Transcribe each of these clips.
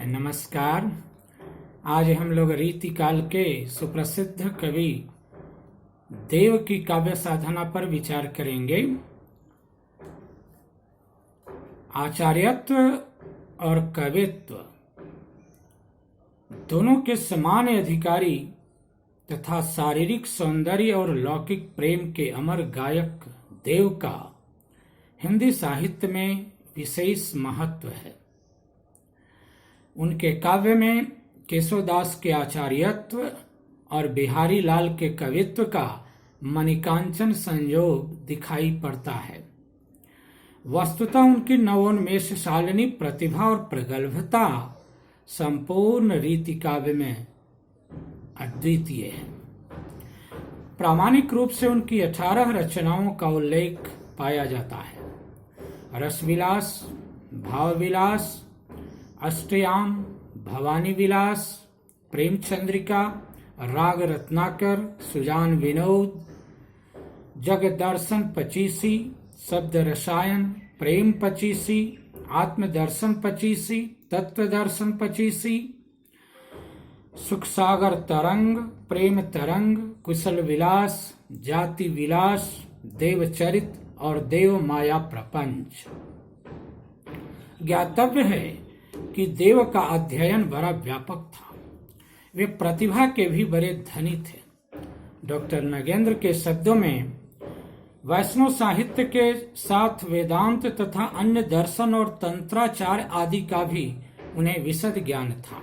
नमस्कार। आज हम लोग रीतिकाल के सुप्रसिद्ध कवि देव की काव्य साधना पर विचार करेंगे। आचार्यत्व और कवित्व दोनों के समान अधिकारी तथा शारीरिक सौंदर्य और लौकिक प्रेम के अमर गायक देव का हिंदी साहित्य में विशेष महत्व है। उनके काव्य में केशवदास के आचार्यत्व और बिहारी लाल के कवित्व का मणिकांचन संयोग दिखाई पड़ता है। वस्तुतः उनकी नवोन्मेषशालिनी प्रतिभा और प्रगल्भता संपूर्ण रीति काव्य में अद्वितीय है। प्रामाणिक रूप से उनकी 18 रचनाओं का उल्लेख पाया जाता है। रसविलास, भावविलास, अष्टयाम, भवानी विलास, प्रेम चंद्रिका, राग रत्नाकर, सुजान विनोद, जग दर्शन 25, शब्द रसायन, प्रेम 25, आत्म दर्शन 25, तत्व दर्शन 25, सुख सागर तरंग, प्रेम तरंग, कुशल विलास, जाति विलास, देवचरित और देव माया प्रपंच। ज्ञातव्य है कि देव का अध्ययन बड़ा व्यापक था। वे प्रतिभा के भी बड़े धनी थे। डॉक्टर नगेंद्र के शब्दों में वैष्णव साहित्य के साथ वेदांत तथा अन्य दर्शन और तंत्राचार आदि का भी उन्हें विशद ज्ञान था।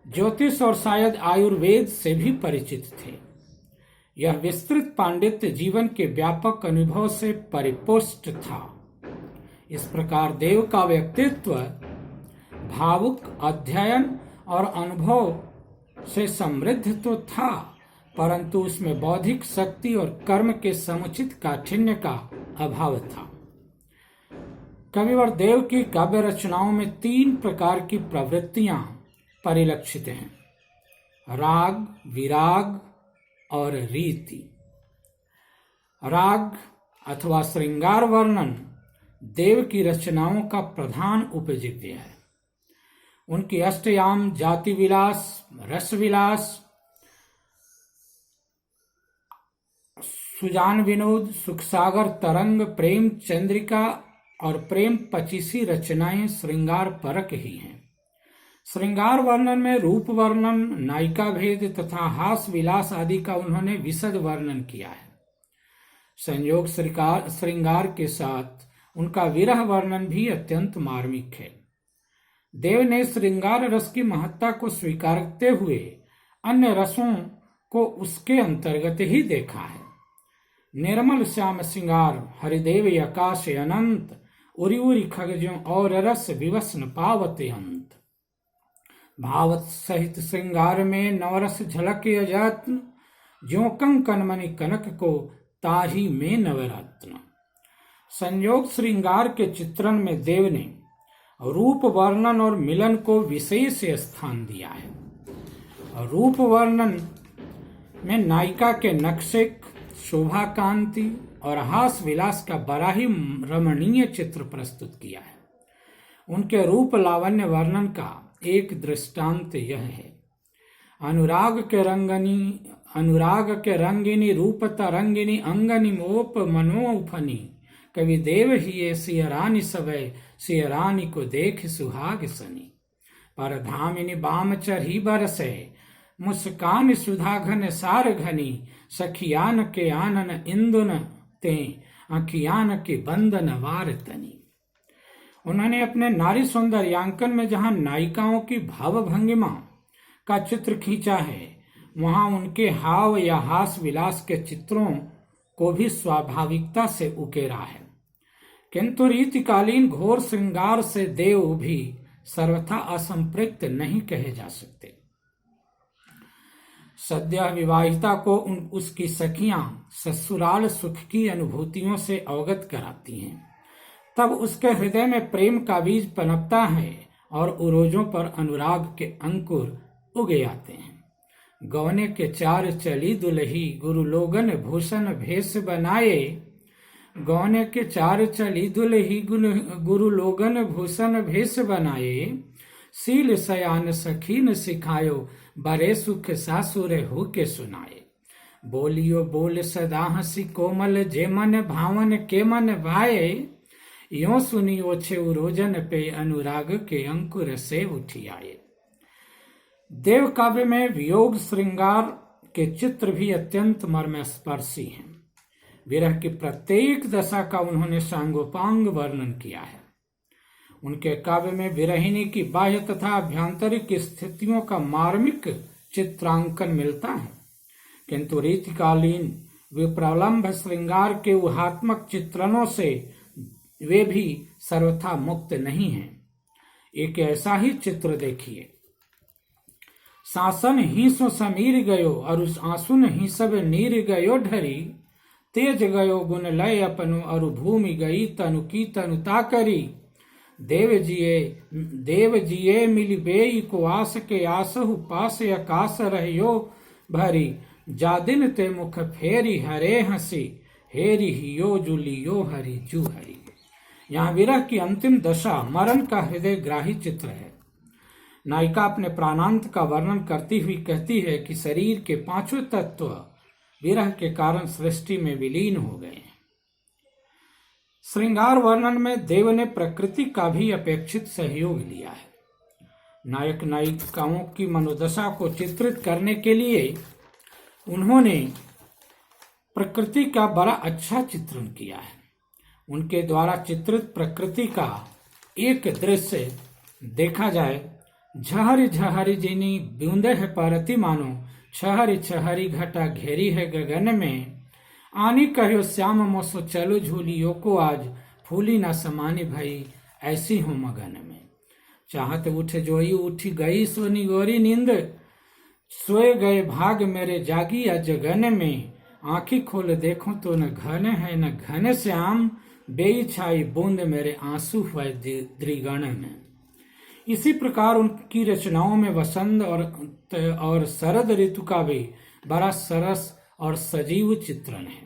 ज्योतिष और शायद आयुर्वेद से भी परिचित थे। यह विस्तृत पांडित्य जीवन के व्यापक अनुभव से परिपुष्ट था। इस प्रकार देव का व्यक्तित्व भावुक, अध्ययन और अनुभव से समृद्ध तो था, परंतु उसमें बौद्धिक शक्ति और कर्म के समुचित काठिन्य का अभाव था। कविवर देव की काव्य रचनाओं में 3 प्रकार की प्रवृत्तियां परिलक्षित हैं: राग, विराग और रीति। राग अथवा श्रृंगार वर्णन देव की रचनाओं का प्रधान उपजीव्य है। उनकी अष्टयाम, जाति विलास, रस विलास, सुजान विनोद, सुखसागर तरंग, प्रेम चंद्रिका और प्रेम 25 रचनाएं श्रृंगार परक ही हैं। श्रृंगार वर्णन में रूप वर्णन, नायिका भेद तथा हास विलास आदि का उन्होंने विशद वर्णन किया है। संयोग श्रृंगार के साथ उनका विरह वर्णन भी अत्यंत मार्मिक है। देव ने श्रृंगार रस की महत्ता को स्वीकारते हुए अन्य रसों को उसके अंतर्गत ही देखा है। निर्मल श्याम श्रृंगार, हरिदेव आकाश अनंत, उरी उरी खगजों और रस विवसन पावते अंत। भावत सहित श्रृंगार में नवरस झलक अजत्न, ज्यों कंकन मणि कनक को ताही में नवरत्न। संयोग श्रृंगार के चित्रण में देव ने रूप वर्णन और मिलन को विशेष स्थान दिया है। रूप वर्णन में नायिका के नक्शे, शोभा कांति और हास विलास का बड़ा ही रमणीय चित्र प्रस्तुत किया है। उनके रूप लावण्य वर्णन का एक दृष्टांत यह है: अनुराग के रंगिनी रूप तरंगिनी अंगनी मोप मनोफनी, कवि देव ही ये सियरानी सवै, सियरानी को देख सुहाग सनी। पर धामिनी बाम चढ़ी बरसे, मुस्कान सुधाघन सार घनी, सखियान के आनन इंदुन ते, अखियान के बंदन वार तनी। उन्होंने अपने नारी सौंदर्यांकन में जहां नायिकाओं की भावभंगिमा का चित्र खींचा है, वहां उनके हाव या हास विलास के चित्रों को भी स्वाभाविकता से उकेरा है। किंतु रीतिकालीन घोर श्रृंगार से देव भी सर्वथा असंपृक्त नहीं कहे जा सकते। सद्य विवाहिता को उसकी सखियां ससुराल सुख की अनुभूतियों से अवगत कराती हैं। तब उसके हृदय में प्रेम का बीज पनपता है और उरोजों पर अनुराग के अंकुर उगे आते हैं। गौने के 4 चली दुलही, गुरु लोगन भूषण भेष बनाए, गौने के 4 चली दुलही, गुरु लोगन भूषण भेष बनाए, सील सयान सखीन सिखायो, बरे सुख सासुर हो के सुनाए। बोलियो बोल सदा हसी कोमल, जे मन भावन के मन भाए, यो सुनियो छेउ रोजन पे, अनुराग के अंकुर से उठी आए। देव काव्य में वियोग श्रृंगार के चित्र भी अत्यंत मर्मस्पर्शी हैं। विरह की प्रत्येक दशा का उन्होंने सांगोपांग वर्णन किया है। उनके काव्य में विरहिणी की बाह्य तथा आभ्यंतरिक स्थितियों का मार्मिक चित्रांकन मिलता है, किंतु रीतिकालीन विप्रलंभ श्रृंगार के ऊहात्मक चित्रणों से वे भी सर्वथा मुक्त नहीं हैं। एक ऐसा ही चित्र देखिए। शासन ही सो समीर गयो, और उस आंसुन ही सब नीर गयो ढरी, तेज गयो गुण लय अपनु, और भूमि गई तनु की तनुता करी। देव जिये मिली बेई को, आस के आसहु पास आकाश रहियो भरी, जा दिन ते मुख फेरी हरे हंसी, हेरी हियो जुलियो हरि जू हरि। यहाँ विरह की अंतिम दशा मरण का हृदय ग्राही चित्र है। नायिका अपने प्राणांत का वर्णन करती हुई कहती है कि शरीर के पांचों तत्व विरह के कारण सृष्टि में विलीन हो गए हैं। श्रृंगार वर्णन में देव ने प्रकृति का भी अपेक्षित सहयोग लिया है। नायक नायिकाओं की मनोदशा को चित्रित करने के लिए उन्होंने प्रकृति का बड़ा अच्छा चित्रण किया है। उनके द्वारा चित्रित प्रकृति का एक दृश्य देखा जाए। झहरी झहरी जिनी बूंदे है परती मानो, छहरी छहरी घटा घेरी है गगन में, आनी कहो श्याम मोसो चलो झूलियो को, आज फूली ना समानी भई ऐसी हूँ मगन में। चाहत उठ जोई उठी गई सोनी गोरी नींद, सोए गए भाग मेरे जागी अजगन में, आंखी खोल देखो तो न घन है न घन श्याम, बेई छाई बूंद मेरे आंसू हुए द्रिगण में। इसी प्रकार उनकी रचनाओं में वसंत और शरद ऋतु का भी बड़ा सरस और सजीव चित्रण है।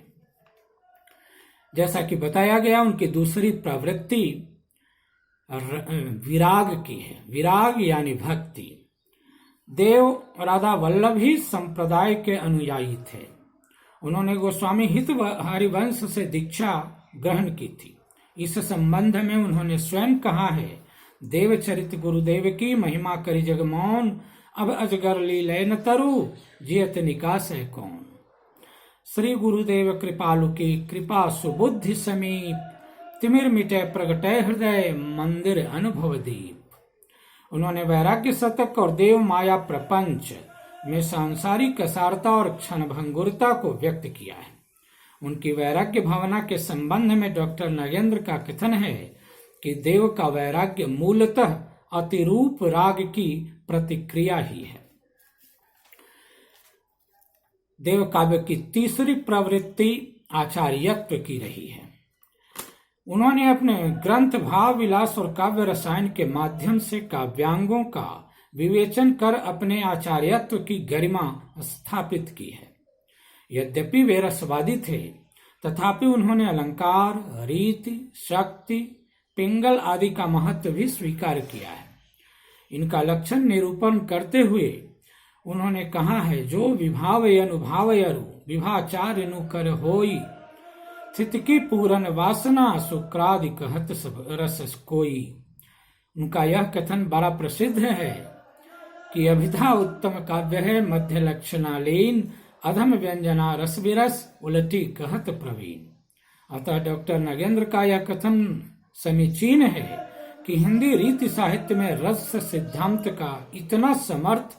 जैसा कि बताया गया, उनकी दूसरी प्रवृत्ति विराग की है। विराग यानी भक्ति। देव राधा वल्लभ ही संप्रदाय के अनुयायी थे। उन्होंने गोस्वामी हित हरिवंश से दीक्षा ग्रहण की थी। इस संबंध में उन्होंने स्वयं कहा है, देवचरित गुरुदेव की महिमा करी जग मौन, अब अजगर लीलय न तरु, जियत निकास है कौन। श्री गुरुदेव कृपालु की कृपा सुबुद्धि समीप, तिमिर मिटे प्रगटय हृदय मंदिर अनुभव दीप। उन्होंने वैराग्य शतक और देव माया प्रपंच में सांसारिक असारता और क्षणभंगुरता को व्यक्त किया है। उनकी वैराग्य भावना के संबंध में डॉक्टर नगेंद्र का कथन है कि देव का वैराग्य मूलतः अतिरूप राग की प्रतिक्रिया ही है। देव काव्य की तीसरी प्रवृत्ति आचार्यत्व की रही है। उन्होंने अपने ग्रंथ भाव विलास और काव्य रसायन के माध्यम से काव्यांगों का विवेचन कर अपने आचार्यत्व की गरिमा स्थापित की है। यद्यपि वे रसवादी थे, तथापि उन्होंने अलंकार, रीति, शक्ति, पिंगल आदि का महत्व भी स्वीकार किया है। इनका लक्षण निरूपण करते हुए उन्होंने कहा है, जो विभावय अनुभावयरु विभाचार्य नु कर होई, स्थित की पूरन वासना शुक्रादि कहत सब रस कोई। उनका यह कथन बड़ा प्रसिद्ध है कि अभिधा उत्तम काव्य है, मध्य लक्षणालीन, अधम व्यंजना रस विरस, उलटी कहत प्रवीण। अतः डॉक्टर नगेंद्र का यह कथन समीचीन है कि हिंदी रीति साहित्य में रस सिद्धांत का इतना समर्थ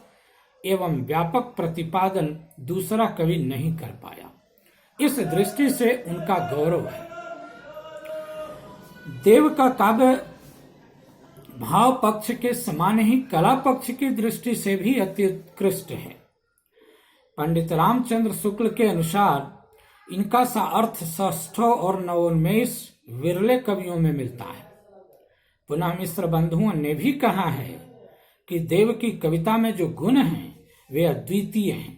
एवं व्यापक प्रतिपादन दूसरा कवि नहीं कर पाया। इस दृष्टि से उनका गौरव है। देव का काव्य भाव पक्ष के समान ही कला पक्ष की दृष्टि से भी अति उत्कृष्ट है। पंडित रामचंद्र शुक्ल के अनुसार इनका सा अर्थ षष्ठों और नवोन्मेष विरले कवियों में मिलता है। पुनः मिश्र बंधुओं ने भी कहा है कि देव की कविता में जो गुण हैं वे अद्वितीय हैं।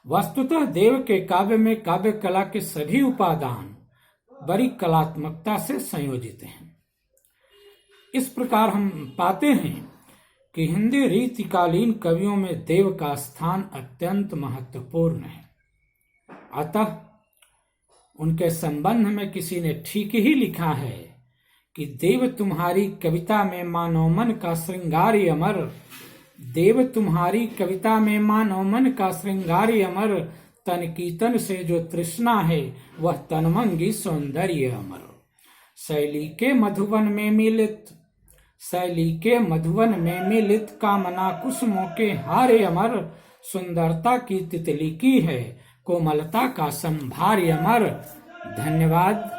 वस्तुतः देव के काव्य में काव्य कला के सभी उपादान बड़ी कलात्मकता से संयोजित हैं। इस प्रकार हम पाते हैं कि हिंदी रीतिकालीन कवियों में देव का स्थान अत्यंत महत्वपूर्ण है। अतः उनके संबंध में किसी ने ठीक ही लिखा है कि देव तुम्हारी कविता में मानव मन का श्रृंगार अमर, देव तुम्हारी कविता में मानव मन का श्रृंगार अमर, तन की तन से जो तृष्णा है वह तनमंगी सौंदर्य अमर। शैली के मधुवन में मिलित कामना कुसुमों के हारे अमर, सुंदरता की तितली की है कोमलता का संभार अमर। धन्यवाद।